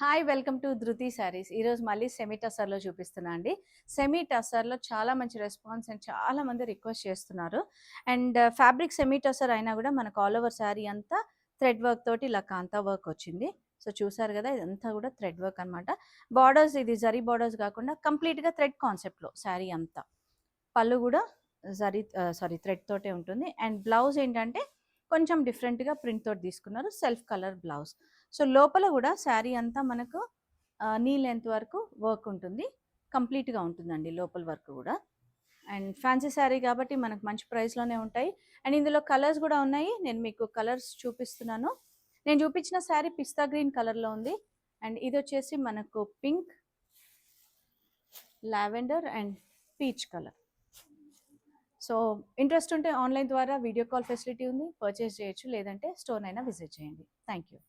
Hi welcome to ధృతి శారీస్. ఈరోజు మళ్ళీ సెమీ టసర్లో చూపిస్తున్నా అండి. సెమీ టసర్లో చాలా మంచి రెస్పాన్స్ అండ్ చాలా మంది రిక్వెస్ట్ చేస్తున్నారు. అండ్ ఫ్యాబ్రిక్ సెమీ టసర్ అయినా కూడా మనకు ఆల్ ఓవర్ శారీ అంతా థ్రెడ్ వర్క్ తోటి ఇలా కాంతా వర్క్ వచ్చింది. సో చూసారు కదా, ఇదంతా కూడా థ్రెడ్ వర్క్ అనమాట. బార్డర్స్ ఇది జరీ బార్డర్స్ కాకుండా కంప్లీట్గా థ్రెడ్ కాన్సెప్ట్లో శారీ అంతా. పళ్ళు కూడా థ్రెడ్ తోటే ఉంటుంది. అండ్ బ్లౌజ్ ఏంటంటే కొంచెం డిఫరెంట్గా ప్రింట్ తోటి తీసుకున్నారు, సెల్ఫ్ కలర్ బ్లౌజ్. సో లోపల కూడా శారీ అంతా మనకు నీ లెంత్ వరకు వర్క్ ఉంటుంది, కంప్లీట్గా ఉంటుందండి లోపల వర్క్ కూడా. అండ్ ఫ్యాన్సీ శారీ కాబట్టి మనకు మంచి ప్రైస్లోనే ఉంటాయి. అండ్ ఇందులో కలర్స్ కూడా ఉన్నాయి, నేను మీకు కలర్స్ చూపిస్తున్నాను. నేను చూపించిన శారీ పిస్తా గ్రీన్ కలర్లో ఉంది. అండ్ ఇది వచ్చేసి మనకు pink, lavender and peach colour. So interest ఉంటే ఆన్లైన్ ద్వారా వీడియో కాల్ ఫెసిలిటీ ఉంది, పర్చేస్ చేయొచ్చు, లేదంటే స్టోర్ అయినా విజిట్ చేయండి. Thank you.